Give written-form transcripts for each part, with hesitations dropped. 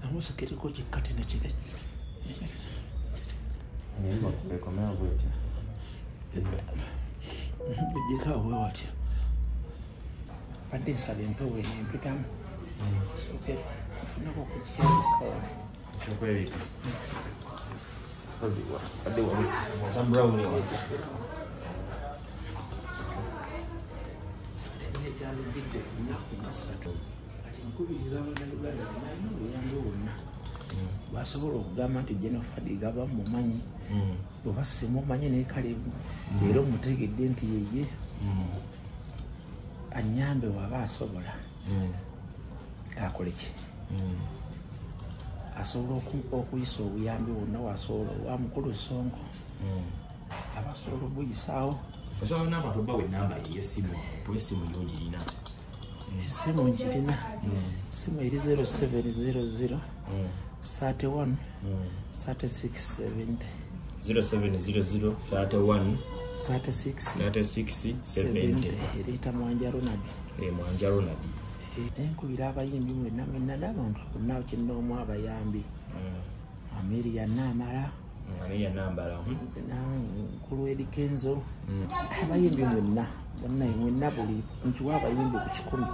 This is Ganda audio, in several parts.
Amusa kiriko kikate ne kire. Ndio kukomea bwete. Bidika wewe wati. Pande sabe mpewe ni mpitamu. Okay. Funa ko kuchika. Sio kweli. Kazi wa. Pande wa. Tambra ni wazi. Tende jali bidde na kunasato. Ati nkubiriza abana Uganda nayo yambo wonna. Basobola okugamba nti Jennifer gaba mumanyi. Oba simumanyi ne Kalebu. Leero mutegedde nti yeye. Anyambe waba asobola. Akole ki? Asobola okuyisa obuyambi wonna wasobola wa mukulu Sonko. Abasobola okuyisaawo. Osobola n'abantu bawe namba y'essimu. Esimu y'olina. Esimu njirina. Esimu eri 0700 31 3670. 0700 31 3670. Erita Mwanja Ronald. Mwanja Ronald. Enkubira abayimbi mwenna n'abantu bonna kinoomu abayambi. Amelia Namala. Amelia Nambala. Nkulu Edi Kenzo. Abayimbi mwenna buli nkiwa abayimbi ku 100.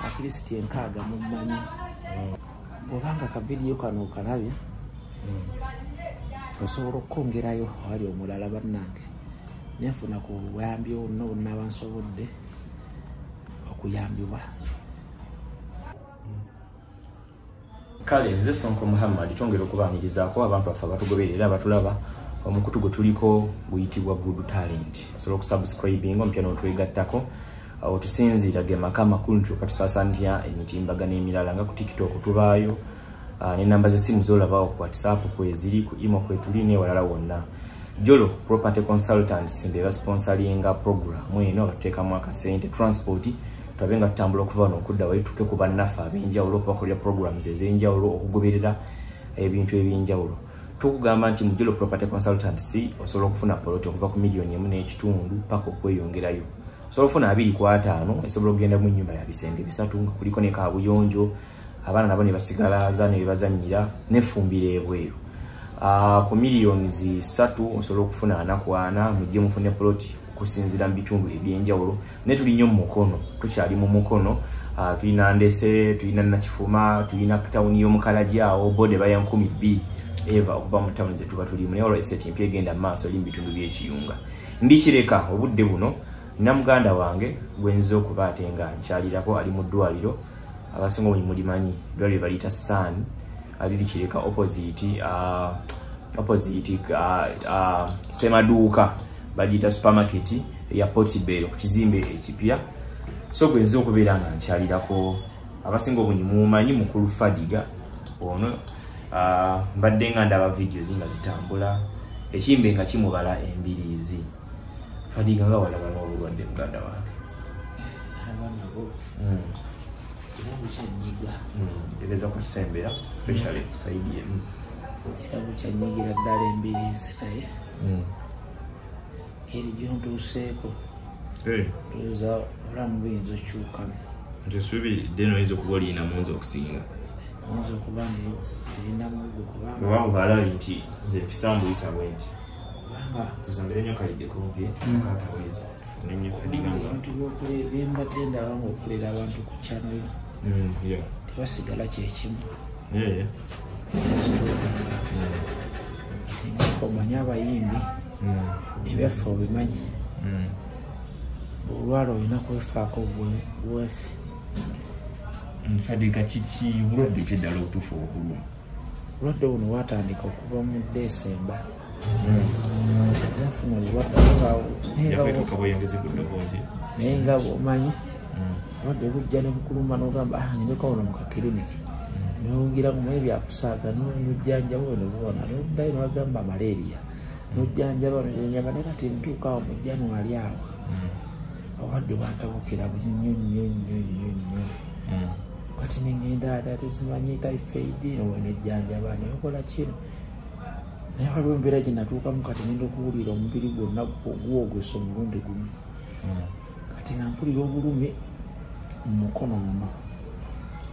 Akristi enkaaga mumanyi. Bw'obanga ka video kano okalabye. Osobola okwongerayo wali omulala bannange. Nefuna ku buyambi wonna abansobodde okuyambibwa. Kale nze Sonko Muhammad twongera okubaanirizaako abantu baffe abatugoberera abatulaba omukutu gwe tuliko guyitibwa Good Talent. Osobola okusubscribing omupya n'otwegattako otusinziira ge maka amakulu tukatusaasaanya emitimbagano emirala nga ku TikTok tubaayo n'ennamba z'essimu z'olabawo ku WhatsApp kweziri ku email kwetuli n'ewalala wonna. Jolo Property Consultants mbeba sponsoringa program eno batuteekamu akasente transport twabenga tutambula okuva wano okudda wali tuke ku bannaffe ab'enjawulo okubakolera programs ez'enjawulo okugoberera ebintu eby'enjawulo. Tukugamba nti mu Jolo Property Consultants osobola okufuna poloti okuva ku $1.5 paka okweyongerayo. Osobola okufuna 2.5 esobola okugenda mu nnyumba ya bisenge 3 nga kuliko ne kaabuyonjo abaana nabo ne basigalaza ne bazannyira n'effumbiro ebweru. Ku millions 3 osobola okufuna anakwana mujje mufune poloti kusinzira mu bitundu ebyenjawulo. Ne tuli nnyo mu mukono, tukyali mu mukono. Tulina Ndese, tulina Nakifuma, tulina town y'Omukalajjaawo, bode baya 12 eva okuva mu town ze tuba tulimu ne olwo estate empya egenda maaso oli mu bitundu by'ekiyunga. Ndikireka obudde buno na muganda wange gwenzo okuba ate nga nkyalirako ali mu ddwaliro abasinga obungi mulimanyi ddwaliro baliyita Sun aliri kireka opposite Semaduuka bagiyita supermarket ya Portibello ku kizimbe ekipya. So gwenzo okubeera nga nkyalirako abasinga obungi mumanyi mukulu Fadiga ono mbadde nga ndaba videos nga zitambula ekimbe nga kimubala embiriizi. Fadiga nga walaba n'obulwadde muganda wange. Abanabo. Kyanyiga. Eleza ku Sembera especially kusaidia. Kyanyigira ddala embiriizi naye. Eri gyontuuseeko. Ndowooza obulamu buyinza okukyukamu. Ntesuubiri deno oyinza okuba olina munzi okusinga. Oyinza okuba olina mugo kubanga. Oba mubaalabi nti nze mpisambuyisa bwe nti. Kubanga tuzambire nnyo kalidde kumpi kataweza. Nenye Fadiga nga. Ebintu by'okulera byembadde ndaba ng'okulera abantu ku channel yo. Tebasigala kyekimu. Ati ng'omanyi abayimbi ebyaffe obimanyi. Olwala olina kwefaako bwefe. Fadiga kiki bulwadde kyeddala otuufu okuluma? Obulwadde buno bwatandika okuva mu Desemba. Yafuna obulwadde naye nga bw'omanyi obulwadde bujja ne bukuluma n'ogamba ng'endeka wano mu kakiriniki n'owungira mumaye byakusaaga n'ojjanjaba ne buwona n'oddayo n'obagamba malaria n'ojjanjaba n'ojjanjaba naye kati ntuuka awo mu January awo obulwadde bwantabukira nnyo kati nengenda ate simanyi typhoid n'ejjanjaba neokola kino naye waliwo embeera gye natuukamu kati ngenda okuwulira omubiri gwonna guwogesa omulundi gumu kati nga mpulira obulumi mu mukono muno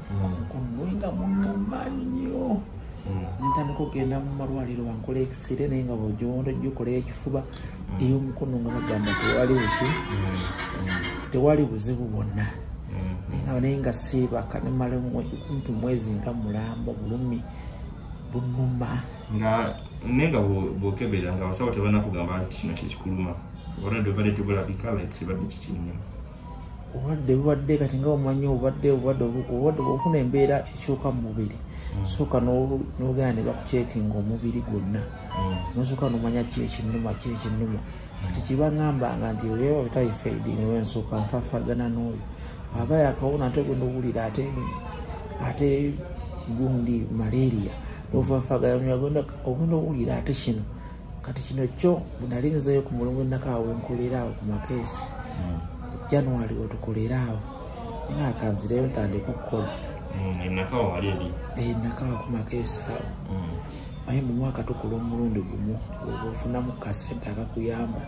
omukono nga munuma nnyo ntandika okugenda mu malwaliro bankola ekisire naye nga bwojondo gyokola ekifuba ey'omukono nga bagamba tewali buzibu bwonna naye nga siibaka nemala kumpi mwezi nga mulamba bulumi bunuma naye nga bwokebera nga abasawo tebanakugamba nti kino kyekikuluma obadde obadde tebulabika like kibadde kikirimu obadde bubadde kati nga omanyi obadde ofuna embeera ekyuka mu mubiri sooka n'ogenda ne bakuceekinga omubiri gwonna nosooka nomanya ki ekinnuma kati kibaŋŋambanga nti oyo typhoid nsooka nfaafagana n'oyo aba yakawona ate gwenda owulira ate gundi malaria ofaafagana ogenda owulira ate kino kati kino kyo bwenali nzeyo ku mulimu enakaawo enkolerawo ku makeesi January otukolerawo nga akanzireyo ntandika okukola enakawo wali eri enakawo ku makeesi awo aye mu mwaka tukola omulundi gumu ofunamu kasente akakuyamba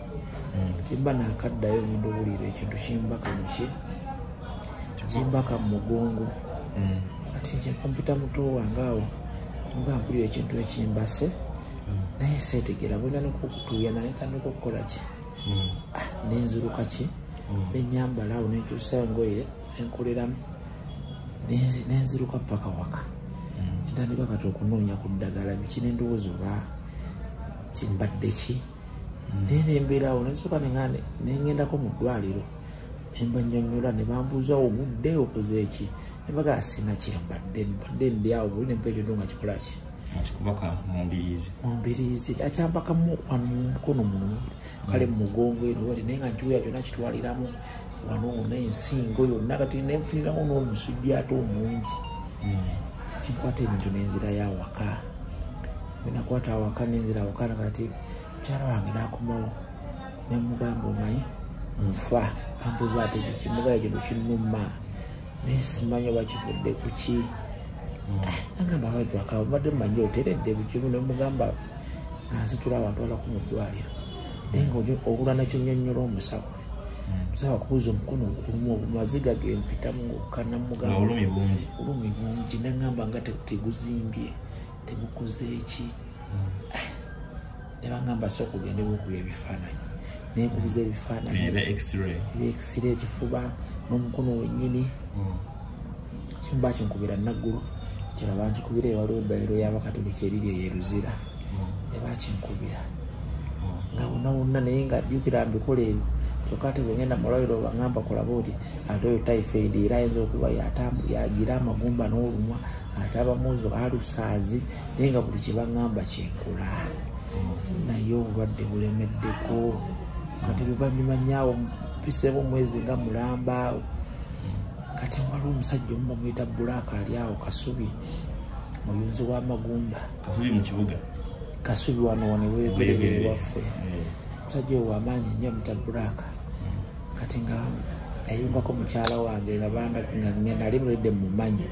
timba nakaddayo ngenda owulira ekintu kimbaka muki kimbaka mu mugongo kati nkyekampita muto wange awo nga mpulira ekintu ekimbase naye seetegera bwenda nikukutuuya nanetandika okukola ki nenziruka ki nenyambala awo nenkyusa engoye nenkoleramu nenziruka paka waka entandika kati okunoonya ku ddagala biki nendowooza oba kimbadde ki naye nembeera awo nensoka nengendako mu ddwaliro nembanyonyola ne bambuuza ogudde okoze eki nembaga sina kyembadde mbadde ndi awo buli nempa ekyo nga kikola ki akikubaka mumbiriizi akyambakamu wano mumukono muno kale mumugongo eno wali naye nga njuya kyonna kitwaliramu wano wonna ensingo yonna kati nenfuniramu n'omusujja ate omungi enkwata ebintu nenzirayo awaka bwenakwata awaka nenzira awaka nakati mukyala wange nakomawo nemugamba omanyi nfa ambuuza ate kimugayo kino kinuma naye simanyi oba kivudde ku ki nagamba abantu akawo badde mumanyi oteredde bukimu nemugamba nansitula abantu balako mu ddwaliro naye nga obula nakinyonnyola omusawo musawo akubuuza omukono maziga gempitamu ngaokanamugamba bulumi bungi nagamba nga teguzimbye tegukoze eki nebagamba so okugenda bwokuba ebifaananyi nekubiza ebifaananyi x-ray ekifuba n'omukono wennyini kimuba kinkubira naggulu kiraba nkikubira ewaliwo eddwaliro y'abakatoliki eriri eyeruzira ebakinkubira nga wonna naye nga ajjukira mbikola ebyo kyokka ate bwengenda mulwaliro baŋŋamba kolaba oti ate oyo typhoid era ayinza okuba yagira amagumba n'olumwa ate abamuzo alusaazi naye nga buli kyebaŋŋamba kyenkola naye obulwadde bulemeddeko kati luvannyuma nyaawo mpiseemu omwezi nga mulamba kati waliwo omusajja omu bamuyita Bulaaka ali awo Kasubi muyunzi w'amagumba Kasubi mu kibuga Kasubi wano weberebere waffe omusajja oyo wamaanyi nnyo amuyita Bulaaka kati nga yayungako mukyala wange nga nali mulidde mumanyi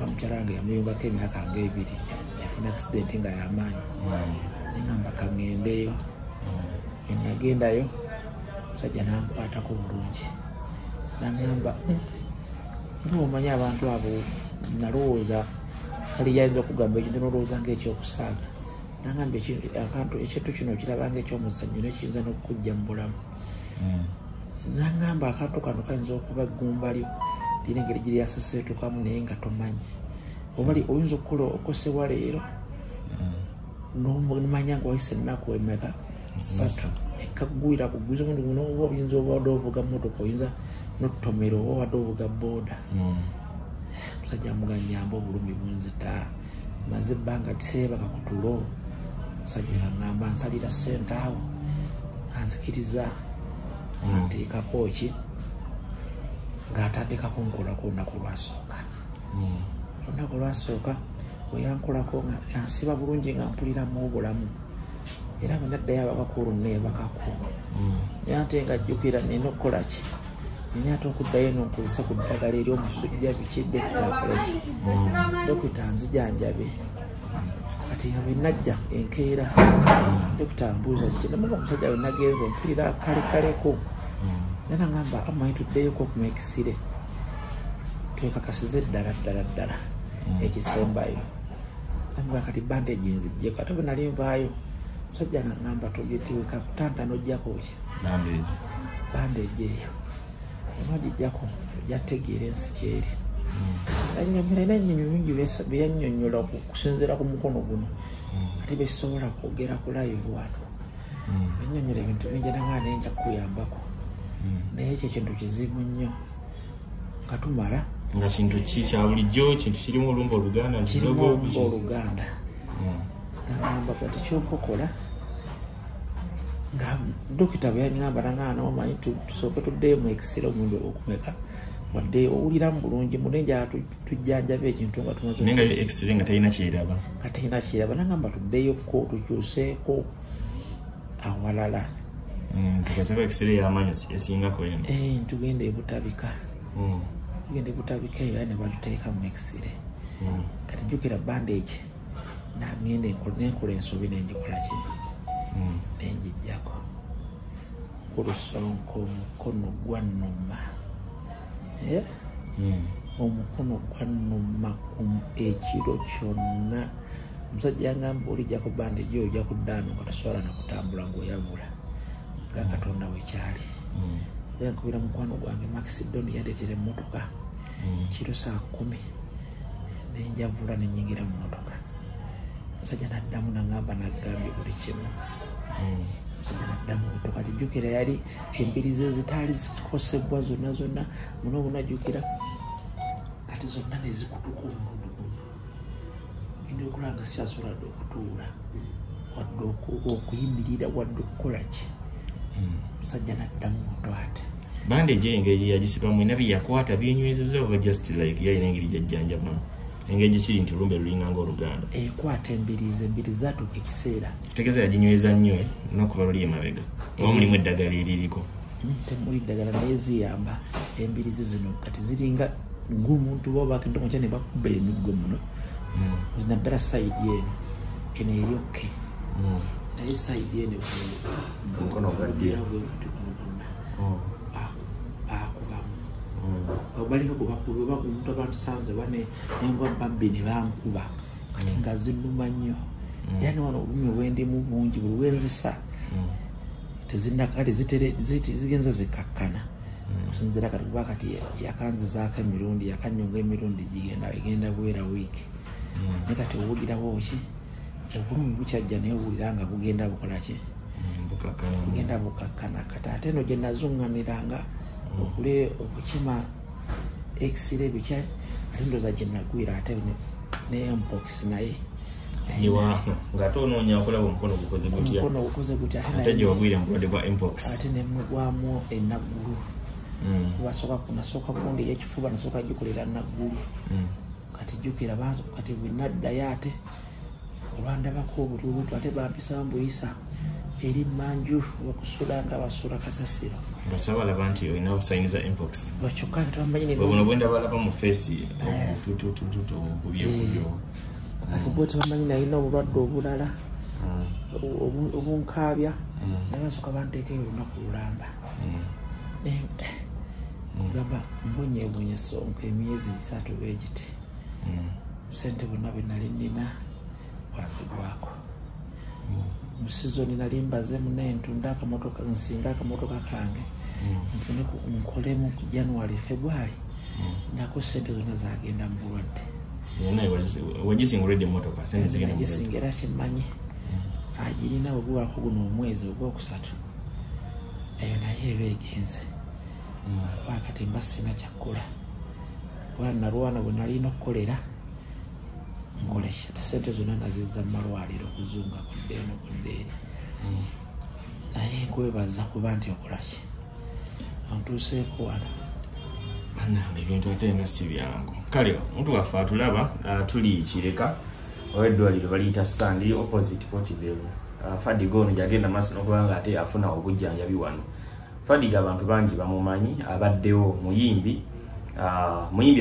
mukyala wange yamuyungako emyaka nga 2 yafuna accident nga yamaanyi nengamba kangendeyo enagendayo omusajja nankwatako bulungi nangamba ngaomanyi abantu abo nalowooza kali yayinza okugamba ekintu nolowooza ngaekyokusaaga nangamba ekintu kino kirabanga ekyomuzannyo nekiyinza n'okukujja mu bulamu nangamba akantu kano kayinza okuba eggumba lyo lina engeri gye lyaseseetukamu naye nga tomanyi obali oyinza okukola okosebwa leero nomanya nga wayise ennaku emeka 3 ekagwira kugwiza omundi guno oba oyinza oba wadde ovuga motoka oyinza notomero oba wadde ovuga booda musajja muganyamba obulumi bunzita maze ebbanga tiseebaka ku tulo musajja aŋŋamba nsalira ssente awo anzikiriza anteekako ki ng'atandikako nkolako olunaku lwasooka olunaku lwasooka weyankolako nga ansiba bulungi nga mpuliramu obulamu era bwenaddayo abakakulu neebakako naye ate nga ajjukira nina okukola ki nina ate okuddayo nonkozesa ku ddagala eri omusujja biki dokitakolaki dokita nzijanjabe kati nga bwenajja enkeera dokita mbuuza kiki namuga omusajja bwenagenze mpulira akalekaleko nena ngamba amanyi tuddeyoko okumaekisire twekakasize ddala ekisembayo amba kati bandage nzijje kati bwe nali nvaayo musajja ngamba togetiweka kutanda nojjako ki bandage eyo nogijjako ojjategeera ensi kyeri anyomera n'ennyonyi bingi byeyannyonnyola okusinziira ku mukono guno ate besobola kwogera ku live wano ennyonnyola ebintu bingi nangaa nenja kukuyambako naye ekyo kintu kizibu nnyo nga tumala nga kintu ki kya bulijjo kintu kirimu olumba Oluganda kirimu Oluganda agamba kati kyokokola nga dokita bwe yangamba nangaa nomanyi tusooke tuddeyo mu ekisira omulundi okumeka wadde owuliramu bulungi mulenja tujjanjaba ekintu nga tumaze naye nga x-ray nga talina kyeraba nagamba tuddeyoko tukyuseeko awalala tukozeko x-ray y'amaanyi esingako eno tugenda ebutabika eyo ne batuteeka mu x-ray kati jjukira bandage nagenda nenkola ensobi nenjikola ki nenjijjako kulusonko omukono gwannuma omukono gwannuma ekiro kyonna omusajja yangamba olijjako bandage oyo ojja kuddaano nga tasobola nakutambula ng'oyavula nga Katonda wekyali yankubira mukwano gwange Maxidon yandeetera emmotoka kiro 10:00 nenjavula nenyingira mu mmotoka omusajja naddamu nagamba naggambye buli kimu omusajja naddamu mmotoka tijjukira yali embiri ze zitaali zikosebwa zonna muno bunajjukira kati zonna nezikutuka omulundi gumu genda okulanga sikyasobola dde okutuula wadde okuyimirira wadde okukola ki omusajja naddamu moto ate bandage engeri yagisibamu ena byeyakwata byenywezeza oba just like yalina engeri gyajjanjabamu engeri kiri nti olumbe lulinga ng'Oluganda ekwata embiri zatuuka ekiseera kitegeeza yaginyweza nnyo n'okuva luli emabega oba mulimu eddagala eririko temuli ddagala naye ziyamba embiri ze zino kati ziringa ng'omuntu bobakendo mukya ne bakuba emiggo muno naddala sayidi eno eryokke naye sayidi eno mukono gwaddya balinga kubakuba omuntu abantusanze bane nengwa bambi ne bankuba kati nga zinnuma nnyo era ne wano obulumi bwendimu bungi buli wenzisa tezinakale zigenza zikakkana okusinziira kati kuba kati yakanzizaako emirundi yakanyonga emirundi egenda bwera wiiki naye kati owulirawo ki obulumi bukyajja naye owulira nga bugenda bukola ki bugenda bukakkana kati ate eno gye nazunganiranga okukima x-ray bikya ate ndoza gye nagwira ate ne mpox naye ng'ate onoonya okulaba omukono gukoze gutya ate gye wagwire mu bulwadde bwa mpox ate nemugwamu enaggulu nasooka bundi yekifuba nasooka gikolera naggulu kati jjukira kati bwenaddayo ate olwandabako obutubutu ate bampisa mbuyisa eri manju bakusula nga basula kasasiro basaba balaba nti olina sayini za mpox bakyokka tebamanyi buno bwenda balaba mu feesi obututututububyebubyo kati bwe tebamanyi nalina obulwadde obulala obunkaabya naye basooka banteekeyo olunaku lulamba gamba mbonyeebonye esonko emyezi 3 bwegiti sente bonna bwe nali nnina wanzigwako musizoni nali mbazemu naye ntunda akamotoka nsinga akamotoka kange nfune nkolemu ku January February nako sente zonna zagenda mu bulwadde wagisingulidde emmotoka sente zigenda mu bulwadde nagisingira kimanyi agirina obuwako guno omwezi ogwokusatu eyo naye eba egenze wakati mba sina kyakola wanalwana bwe nalina okukolera nkolesha sente zonna nazizza mu malwaliro okuzunga kuddeeno kuddeeri naye nkwebaza kuba nti okolaki ontuuseeko wano bannange ebintu ate nga si byangu kale omuntu waffe atulaba tuli Kireka oweddwaliro baliyita Sandi opposite Portibello Fadiga ono gyagenda maaso n'okubanga ate afuna obujjanjabi wano Fadiga abantu bangi bamumanyi abaddewo muyimbi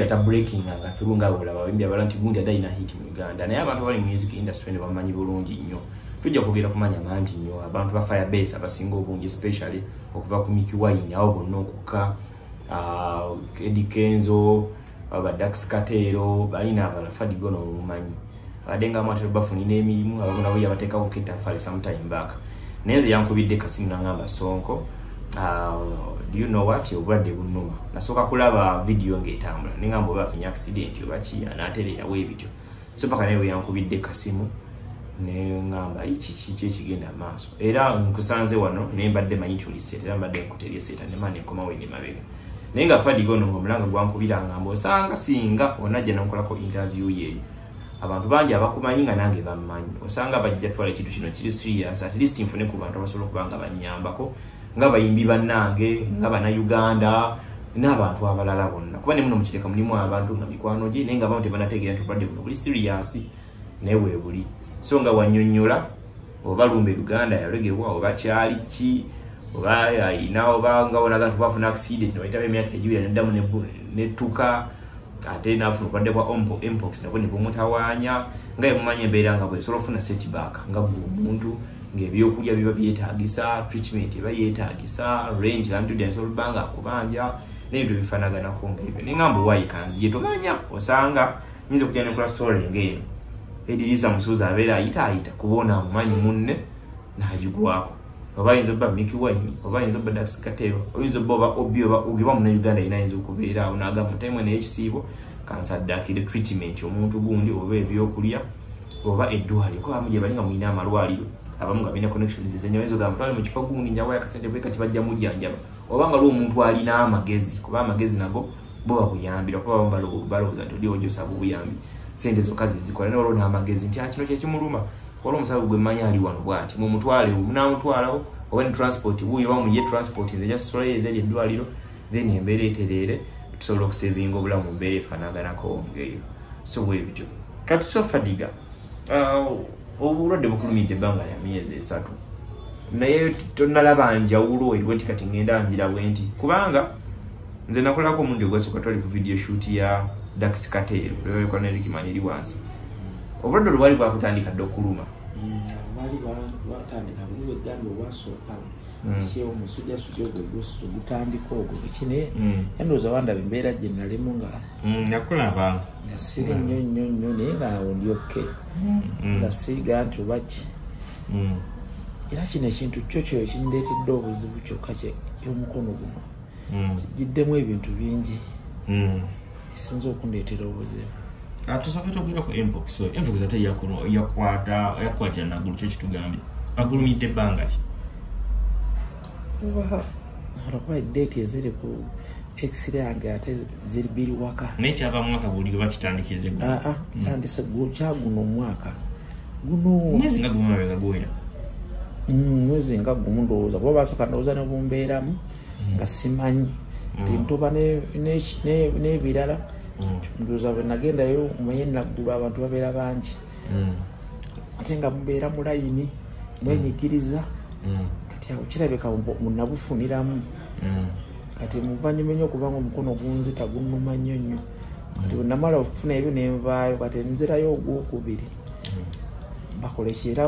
ata breaking nga firunga bulaba bayimbi abalala nti gundi adayina hit mu Uganda naye abantu bali mu music industry ne bamanyi bulungi nnyo tujja kugera kumanya mangi nnyo abantu ba Firebase abasinga obungi especially okuva ku Mickey Wine awo bonna okukka Eddie Kenzo aba Dax Katero balina abala Fadigo no mumanyi adenga amatero bafunina emirimu abagona bwe yabateka ku kitafale sometime back neze yankubidde kasimu nangamba Sonko do you know what obwadde bunuma nasoka kulaba video ngetambula ningambo bafinya accident obachi anaterera webityo so paka nawe yankubidde kasimu ne ngamba ichi kigenda maaso era nkusanze wano ne mbadde mayiti ulisetera mbadde nkuterie seta ne mane koma we ne mabega nenga Fadigo no ngomulanga gwankubira ngambo sanga singa onaje nankolako interview ye abantu bangi abakumanyinga nange bamanyi osanga bajja twala kitu kino kiri serious at least infune ku bantu abasobola kubanga banyambako nga bayimbi bannange nga bana Uganda n'abantu abalala bonna kuba ne muno mukireka mulimu abantu nga mikwano gye nenga abantu banategeera nti badde buli serious newe buli so nga wanyonyola oba lumbe Uganda yalegebwa oba kyali ki oba ina oba nga onaga nti bafuna accident no itabe emyaka ejiwira neddamu netuka ate nafuna kwadde kwa mpox nabo ne bumutawanya nga yemumanya embeera nga bwe solo funa setback nga omuntu ng'ebyokulya biba byetaagisa treatment eba yeetaagisa rent lantu denso banga kubanja n'ebyo bifanaganako ng'ebyo n'engambo wayikanzi ye tomanya osanga nyinza okujja ne kula story ng'eyo ediriza musuuza abeera ayita kubona mumanyi munne n'ayugwako oba yinza obba Mickey Wine oba yinza obba Dax Katero oyinza obba obi oba ogiba mu Uganda ina yinza okubeera awo n'agamba mutemwe n'ekisiibo kansaddakire treatment omuntu gundi oba ebyokulya oba eddwaliro ko amuje balinga muyina amalwaliro abamu nga bina connections zenye wezo ga mutwale mu kifo gundi nyawa yakasente bwe kati bajja mujjanjaba obanga lwo omuntu alina amagezi kuba amagezi nago bo bakuyambira kuba baloza todi ojo sabu buyambi sente zo kazi zikola n'olwo n'amagezi nti akino kye kimuluma wala omusawo gwe manya ali wano bwati mu mutwale munamutwalawo oba ni transport buyo ba mu ye transport nze just sorry ezeli eddwaliro then embeera eterere tusobola okusevinga obulamu mbeera efanaganako ngeyo so bwe bityo kati so Fadiga obulwadde bukulumidde ebbanga lya myezi 3 naye tonalaba njawulo eriwe nti kati ngenda njira bwenti kubanga nze nakolako omundi ogwasooka twali ku video shoot ya Dax Katero lwekwa nerikimanyiri wansi obulwadde lwali bwakutandika dde okuluma bali batandika buli weggambe obwasooka kyewo omusujjasujja ogwo gutandika ogwo kine endowooza wandaba embeera gye nalimu nga nakulaba nga siri nnyo naye ngaawo ndyokke nga siiga nti oba ki era kino ekintu kyo kindeetedde obuzibu kyokka ky'omukono guno kijiddemu ebintu bingi esinza okundeetera obuzibu tusooka togirako mpox so mpox ate yakwatira nagulu kyo kitugambye agulumidde ebbanga ki oba alakuba eddeeti eziri ku x-ray yange ate ziri biri waka naye kyava mwaka guli bakitandikirize tandise kyaguno omwaka guno mwezi nga gumu mabega gwera mwezi nga gumu ndowooza kuba basooka ndowooza ne bumbeeramu nga simanyi nti ntoba n'ebirala ndowooza bwe nagendayo muye naggulu abantu babeera bangi ate nga mubeera mu layini mwenyigiriza kati awo kirabika munabufuniramu kati muvanyuma nnyo okubanga omukono gunzita gunnuma nnyo kati bwe namala okufuna ebyo nenvaayo kati nzirayo ogwokubiri bakoleki era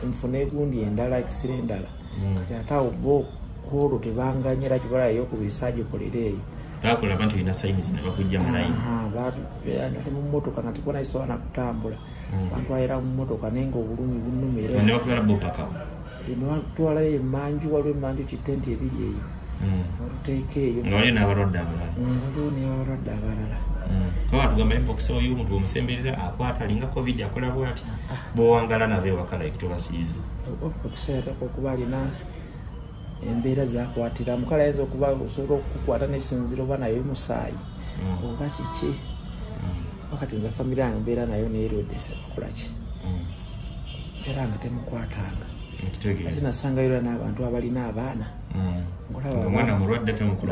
nfune egundi endala ekisira endala kati ate awo bo olwo tebanganyira kibala eyokubiri saagikolera eyo takulaba nti olina sayinizi ne bakujja mu layini nali mu mmotoka nga tikona isowa nakutambula bantwalira mu mmotoka naye nga obulumi bunnumira ne bakutwala bopaka batwalayo emanju waliwo emanju kitenti ebiri eyo oluteeka eyo nga waliyo n'abalwadde abalala waliwo n'abalwadde abalala kuba batugamba mpox oyo omuntu omusemberera akwata alinga covid akola bwati bwowangala nabo ewaka like tobasiizi okuseerako okuba alina embeera zakwatira mukala ayinza okuba osobola okukwata nesinziro oba nayo musaayi oba kiki wakati nza famire yange mbeera nayo neerodese bakolaki era nga temukwatanga ate nasangayo era n'abantu abalina abaana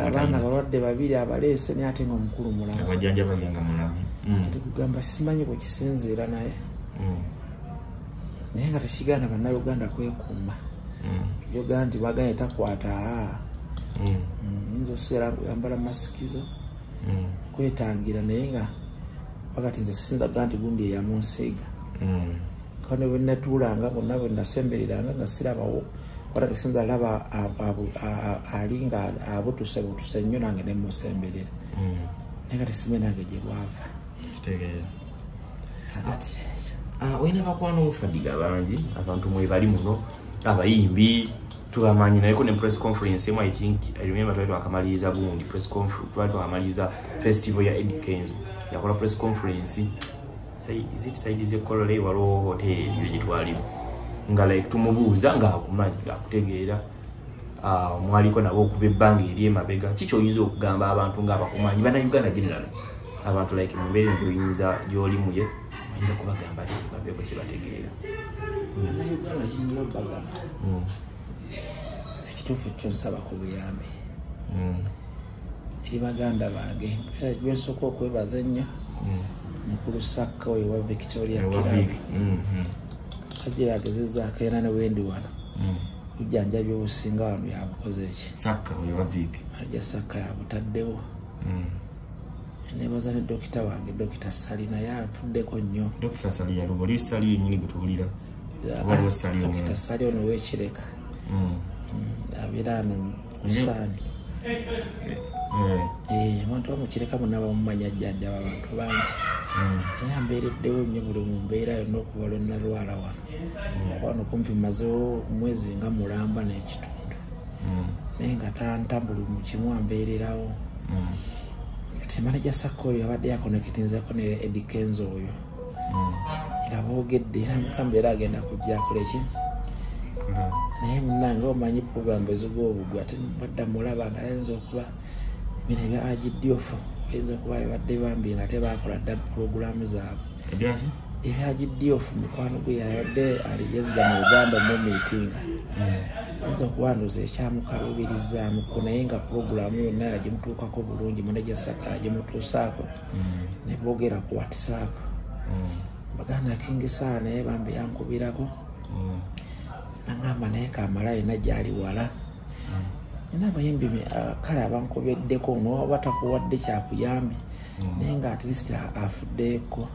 abaana balwadde babiri abaleese naye ate ngaomukulu mulamu ati kugamba simanyi bwekisinziira naye naye nga tekiganda bannayuganda kwekuuma yoga nti baganye takwata yinza oseera yambala masikizo kwetangira naye nga wakati nze sinzaga nti gundi eyamunsiiga kane bwe natuulanga bonna bwe nasemberiranga nga sirabawo wala kisinza alaba ali nga abutuse butuse nnyo nange nemusemberera nekati simenange gye bwava kitegeera akati oyina bakwano bufadiga bangi abantu mwe bali muno abayimbi tubamanyi nayeko ne press conference emu I think I remember twali twakamaliza gundi press conference twali twakamaliza festival ya Eddie Kenzo yakola press conference side ze kolole walo hotel iyo gitwalimu nga like tumubuuza nga akumanyi akutegeera mwaliko nabo okuva ebbanga eri emabega kiki oyinza okugamba abantu nga abakumanyi bana Uganda general abantu like mumbeere ndoyinza gyolimuye oyinza kubagamba babeko kyebategeera bana Uganda yinza obagamba ekituufu ekyo nsaba ku buyambi eri baganda bange gwensooka okwebaza ennyo mukulu Sakka oyo wa Victoria Kirabi ajja yagezezaako era ne wendi wano ujjanjabi obusinga wano yabukoze eki Sakka oyo wa Vic ajja Sakka yabutaddewo nebaza ne dokita wange Dokita Salina yatuddeko nnyo Dokita Salina luboli sali yennyini gwetuwulira Dokita Sali ono w'ekireka abeera ano kusaani abantu bamukireka bonna bamumanya ajjanjaba abantu bangi naye ambeereddewo nnyo buli mu mbeera yonna okuva lwe nalwala wano kumpi mazewo mwezi nga mulamba n'ekitundu naye nga tanta buli mu kimu ambeererawo kati manager Sakka oyo abadde yakonekitinzeko ne Eddie Kenzo oyo nga boogedde era mukambeera agenda kujja akola eki naye munange omanyi program ezigwa obugwa ate badda mulaba nga ayinza okuba bino ebya agidiofu oyinza okuba badde bambi nga tebakola dda programu zaabwe ebya agidiofu mukwano gwe yabadde yazija mu Uganda mu meetinga oyinza okuba ndoza ekyamukaluubirizaamukko naye nga programu yonna yagimutuukako bulungi manager Sakka yagimutuusaako ne boogera ku WhatsApp baganda Kingisaa naye bambi yankubirako nangamba naye kamala yena gyali wala ina abayimbi kale abankobeddeko noba takuwadde kyakuyambi naye nga at least afuddeeko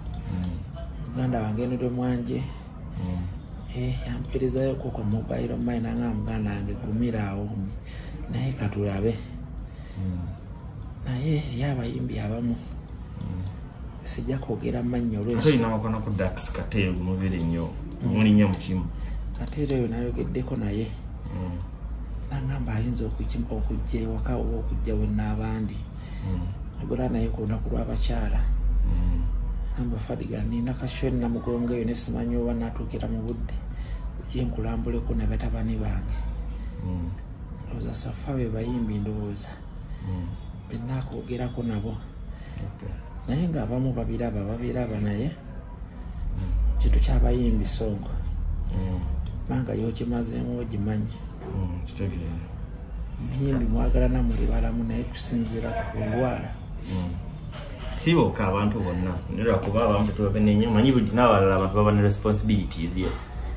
muganda wange Nodwe Mwanje yampeerezayo ku mobile money nanga muganda wange gumiraawo naye katulabe naye eri abayimbi abamu sijja kwogera mannya olw'ensi olina amakona ku Dax Katero mubere nnyo mulinya mu kimu Katero oyo nayogeddeko naye nangamba ayinza okujja ewaka oba okujja wennaabandi ogera naye ku lunaku lw'abakyala amba Fadiga nina Kashweri Namugongo eyo nesimanyi oba natuukira mu budde ojje nkulambuleko ne batabani bange ndowooza Safa be bayimbi ndowooza bennaakwogerako nabo naye ng'abamu babiraba naye kintu ky'abayimbi songo manga yokimazeemu ogimanyi muyimbi mwagalana muli balamu naye kusinziira ku kulwala siboka abantu bonna nera kuba abantu tubabenenya manyi buli n'abalala abantu baba ne responsibilities ye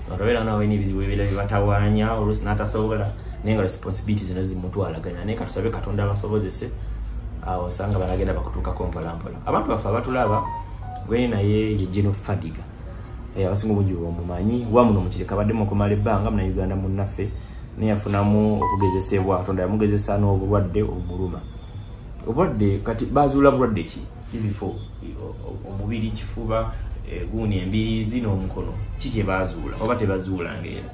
babeera nabo balina ebizibu ebirala bibatawaanya oluusi n'atasobola naye nga responsibilities zino zimutwalaganya naye katusabe Katonda abasobozese awo osanga balagenda bakutuukako mpolampola abantu baffe abatulaba gwe naye ye General Fadiga abasinga obungi omumanyi wamuno mukireka baddemu okumala ebbanga muna Uganda munnaffe naye yafunamu okugezesebwa Katonda yamugezesa n'obulwadde obuluma obulwadde kati bazuula bulwadde ki ibifo omubiri kifuba guuni embiriizi n'omukono kiki bazuula oba tebazuula ng'era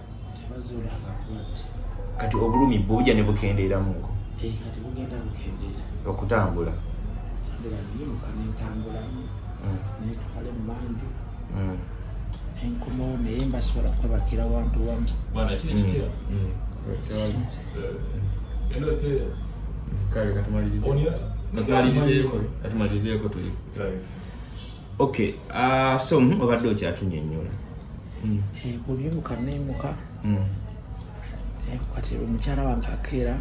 kati obulumi bwe bujja ne bukendeeramuko kati bugenda bukendeera okutambula yimuka nentambulamu netwale mumanju enkomawo naye mbasobola kwebakira wantu wamu kale katumalizeeko tuli okay so obadde okyatunyonnyola buli yimuka nemuka kati omukyala wange akeera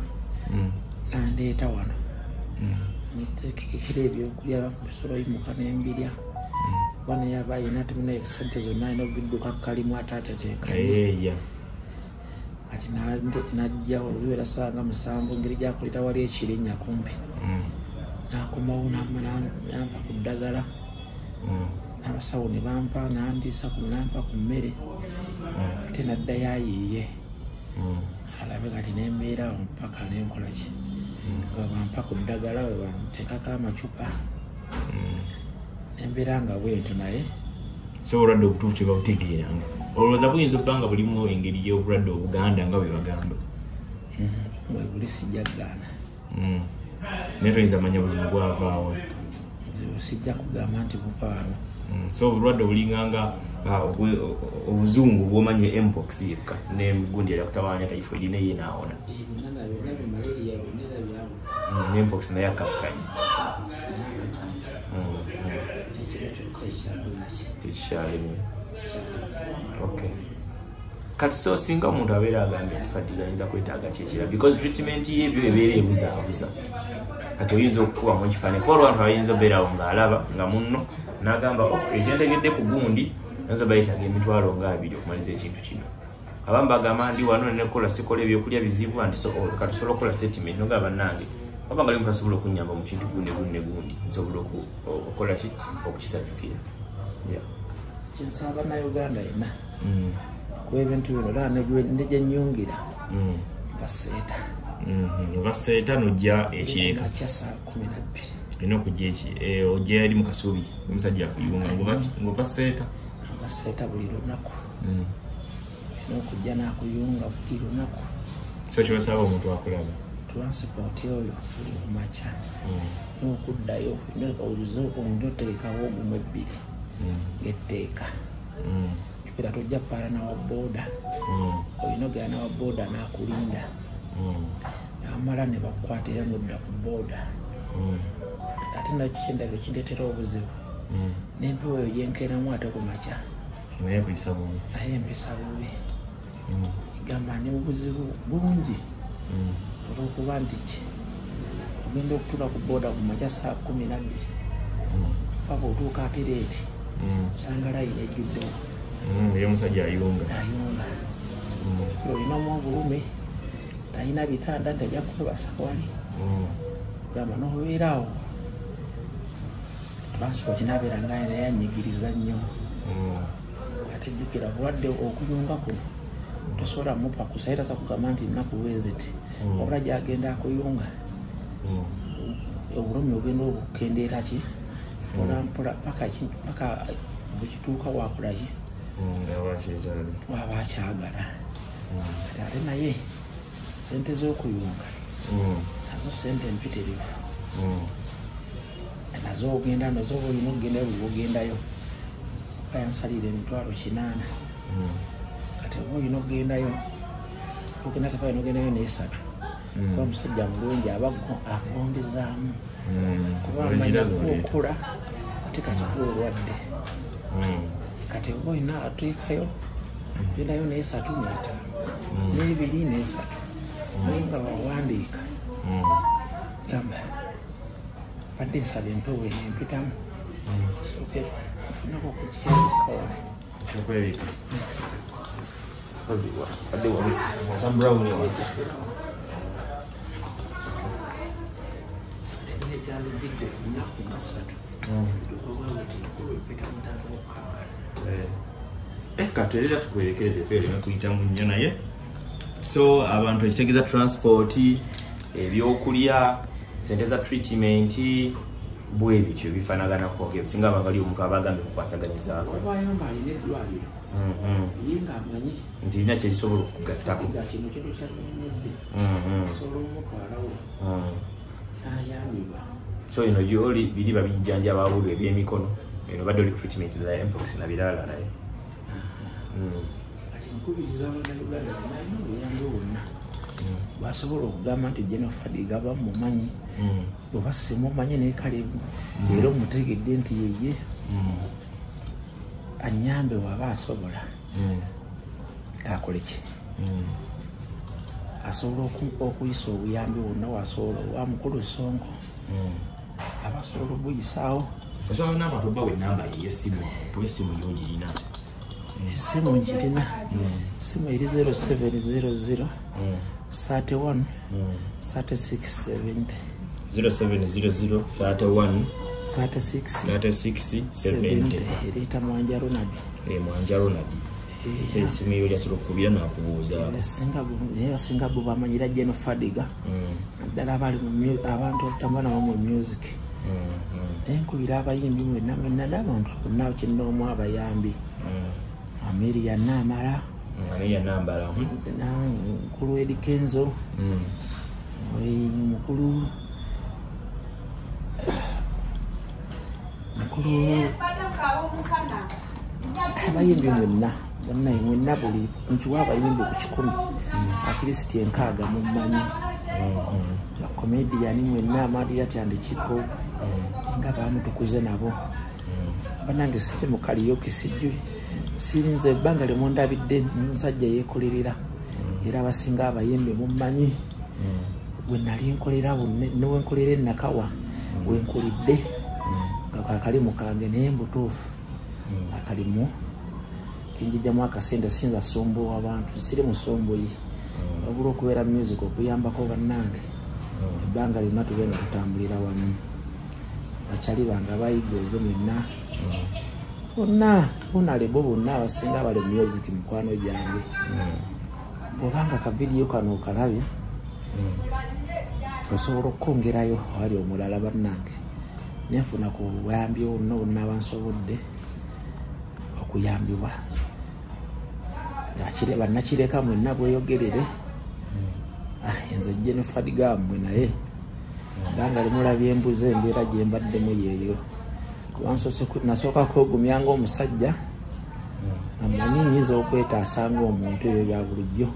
nandeeta wano ntekekekera ebyokulya bisolo yimuka nembirya bana yaba ayina temuna esente zonna alina okudduka kalimu ate ateteekanye kati najja oluwera sanga musanvu ngeri gyakulira wali ekirinya kumpi nakomawo nampa ku ddagala n'abasawo ne bampa nampa ku mmere ate naddayo ayiiye alabe kati nembeerawo mpaka nenkolaki nga bampa ku ddagala we bamuteekako amacupa embeera nga bwento naye so obulwadde obutuufu tebabutegeeranga olowooza buyinza okuba nga bulimu engeri gy'obulwadde obuganda nga bwe bagamba buli sijja kugaana naye toyinza manya buzibu bwavaawo sijja kugamba nti buvaano so obulwadde bulinganga obuzungu bwomanye mpox yekka negundi yakutawaanya typhoid neye naawona nempox naye akakkanye tekikyalimu kati so singa omuntu abeera agambye nti fadiga ayinza kwetaaga kyekira because treatment yebyo ebeera ebuzaabuza kati oyinza okukubamu ekifaananyi kuba olwantu ayinza obeerawo ng'alaba nga munno n'agamba ekyentegedde ku gundi ayinza bayetaaga emitwalo nga 2 okumaliza ekintu kino abamu bagamba ndi wano nekola sikola ebyokulya bizibu kati osobola okukola statement nogaba bannange oba nga limuntu asobola okunyamba mu kintu gundi nsobola okukola ki okukisajjukira kyensaba Uganda yenna kuba ebintu bino era negyenyungira baseeta baseeta nojja ekireka kyasa 12 olina okujja ojja yali mu kasubi omusajja akuyunga ngova seeta buli lunaku olina okujja n'akuyunga buli lunaku so kyosaba omuntu akulaba transport oyo buli kumakya n'okuddayo oluze omuntu oteekawo ogumu 2 ng'etteeka kipira tojja paala nawa booda olina ogera nawa booda n'akulinda n'amala ne bakukwatira n'odda ku booda ate nakyo kyendabye kindeetera obuzibu n'empewo eyo gyenkeeramu ate ku makya naye empisa bubi gamba ndi mu buzibu bungi olw'okuba nti ki ogenda okutuula ku booda ku makya saa 12 paka otuuka atereeti osanga layini ejjuddewo eyo omusajja ayunga olinamu obulume talina bitanda nti ajja kukwebasa wali gamba n'obeeraawo transport nabeera nga naye anyigiriza nnyo ate jjukira bulwadde okuyunga kuno tosobola mupa kusairasa kugamba nti nnaku lweziti wabula gyagenda akuyunga obulumi ogenda obukendeera ki mpolampola paka bwekituuka wakolaki waba akyagala kati ate naye sente z'okuyunga nazo sente empitirivu nazo ogenda nazo olina okugenda buli ogendayo bayansalira emitwalo 8 kati oba olina okugendayo ogenda tapa olina ogendayo n3 kuba omusajja mulungi aba agondezaamu kuba amanya okukula ate kati kulwadde kati oba olina atuikayo ogendayo n3 n5 n2 n3 naye nga bawandiika gamba badde nsaba empewo eno empitamu soke ofunako okukyebikawa kyokwebika koziwa badde watambulawuni wansi ekyalidde kunaku 3 katerera tukwerekereze fereme kuyitamu nnyo naye so abantu ekitegeeza transport ebyokulya sente za treatment bwe bityo bifaanagana kwogera singa abagali omuntu abagambye kukwasaganyizaako obayamba alina eddwaliro yinga amanyi nti lina kyerisobola okugattako kino kintu kyanyumidde sobola omutwalawo n'ayambibwa so ino gyoli biri babijjanjaba abulwe ebyemikono eno badde oli treatment za mpox na birala naye kati nkubiriza Abannayuganda balina obuyambi bwonna basobola okugamba nti General Fadiga bamumanyi bweba simumanyi naye kale era omutegedde nti yeye anyambe waba asobola akole ki asobola okuyisa obuyambi bwonna wasobola wa mukulu Sonko abasobola obuyisaawo osobola n'abantu oba wennamba yeyesimu kuba essimu yogirina esimu njirina esimu eri 0700 31 3670 0700 31 3670 erita Mwanja Ronald Mwanja Ronald esimu eyo lyasobola okukubira n'akubuuza singa bo bamanyira General Fadiga naddala abali abantu abatambula nabo mu music enkubira abayimbi mwenna n'abantu bonna kinoomu abayambi Amelia Namala mukulu Eddie Kenzo mukulu abayimbi mwenna buli nkiwa abayimbi ku 100 akristi enkaaga mumanyi comedian mwenna Maria Chandikiko nga bamutukuze nabo banange sire mu karaoke sijui sirinze banga le mondabidde musajja yekolerera era basinga abayimbi mumanyi wenali nkolera ne wenkolere nakawa wenkolidde akalimu kange nembutufu akalimu kinjija mwaka senda sinza sombo abantu sire musombo yi baburo kuwera music okuyamba ko bannange banga lina tubenga kutambulira wamu bachali banga bayigoze mwenna ona lebo bonna abasinga bali music mukwano jange bobanga ka video kano kalabye osobola okongerayo wali omulala bannange nefuna ku buyambi ono n'abansobodde okuyambibwa nakire bannakireka mwenna bweyogerere enze Jennifer Digamwe naye banga limulabye embuze embeera gye mbaddemu yeeyo kubansose nasooka kwegumyanga omusajja amanyi nyinza okwetaasanga omuntu ebyo bya bulijjo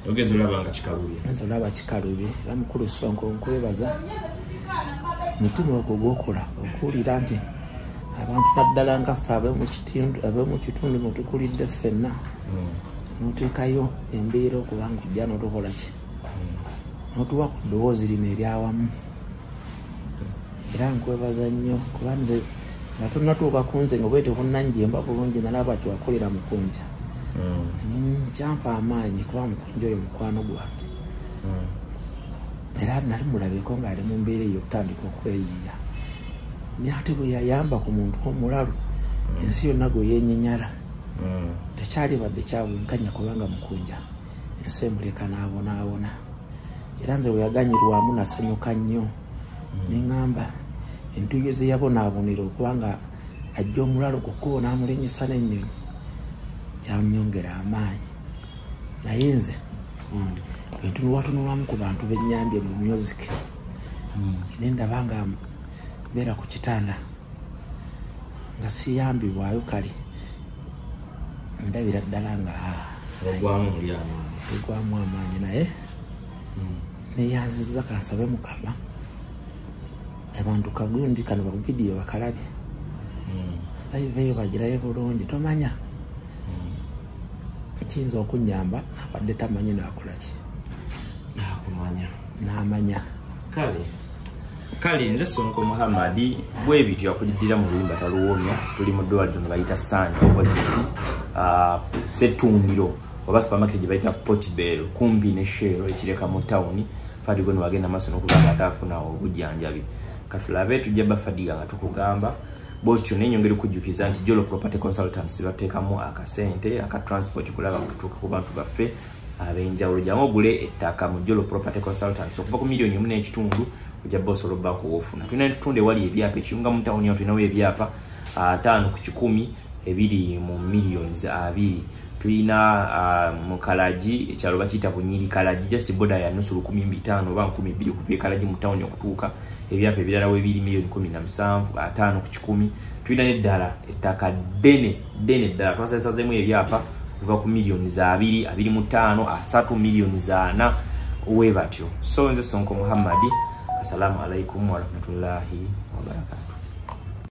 ogeze olabanga kikalubye olaba kikalubye era mukulu Sonko nkwebaza mutima ogwo gwokola okuwulira nti abantu naddala nga ffe ab'omu kitundu mutukulidde ffenna noteekayo embeera okubanga ojja notukola ki notuwa ku ddoboozi lino eryawamu era nkwebaza nnyo kuba nze nga tonnatuuka ku nze nga bwete kunnanjemba bulungi nalaba kyewakolera mukunja kyampa amaanyi kuba mukunja oyo mukwano gwange era nali mulabeko ng'ali mu mbeera eyo okutandika okweyiya naye ate bwe yayamba ku muntu omulalu ensi yonna gwe yenyenyala tekyali badde kyabwenkanya kubanga mukunja ensi emuleka n'abonaabona era nze bwe yaganyirwamu nasanyuka nnyo neŋŋamba entuyo ze yabonaabonera okubanga ajja omulalu ku kkubo n'amulinyisa n'ennyonyi kyamyongera amaanyi naye nze entunulwatunulwamu ku bantu b'ennyambye mu music ne ndaba nga mbeera ku kitanda nga siyambibwayo kale ndabira ddala nga egwamu amaanyi naye neyanziza kansabe Mukama abantu kagundi kano bavidiyo bakalabye live eyo bagirayo bulungi tomanya kiyinza okunyamba nabadde tamanyi nakolaki namanya kale nze Sonko Muhammad bwe bityo yakuliddira mu luyimba taluwomya tuli mu ddwaliro ne bayita Sanja opposite Setundiro oba supermarket gye bayita Portbel kumbi ne Shero ekireka mu town Fadigo ne wagenda maaso n'okugamba ataafuna obujjanjabi katulabe tujja Bafadiga nga tukugamba bwotyo nenyongera okujjukiza nti Jolo Property Consultants bateekamu akasente aka transport kulaba kutuuka ku bantu baffe ab'enjawulo jamu ogule ettaka mu Jolo Property Consultants okuva ku $1.5 million ojja osobola okubaako wofuna tulina tutunde wali ebyapa ekiyunga mu tawuni awo tulinawo ebyapa 5 ku 10 ebiri mu millions 2 tulina mu Kalaji ekyalo bakiyita Bunyiri Kalaji just border ya nusu 15 oba 12 okuva Kalaji mu tawuni okutuuka ebyapa ebirala we biri $1.17 5 ku 10 tulina neddala ettaka ddene ddala twasasazeemu ebyapa kuva ku millions 2 25 3 millions 4 we batyo so nze Sonko Muhammad assalamu alaikum warahmatullahi wabarakatuh.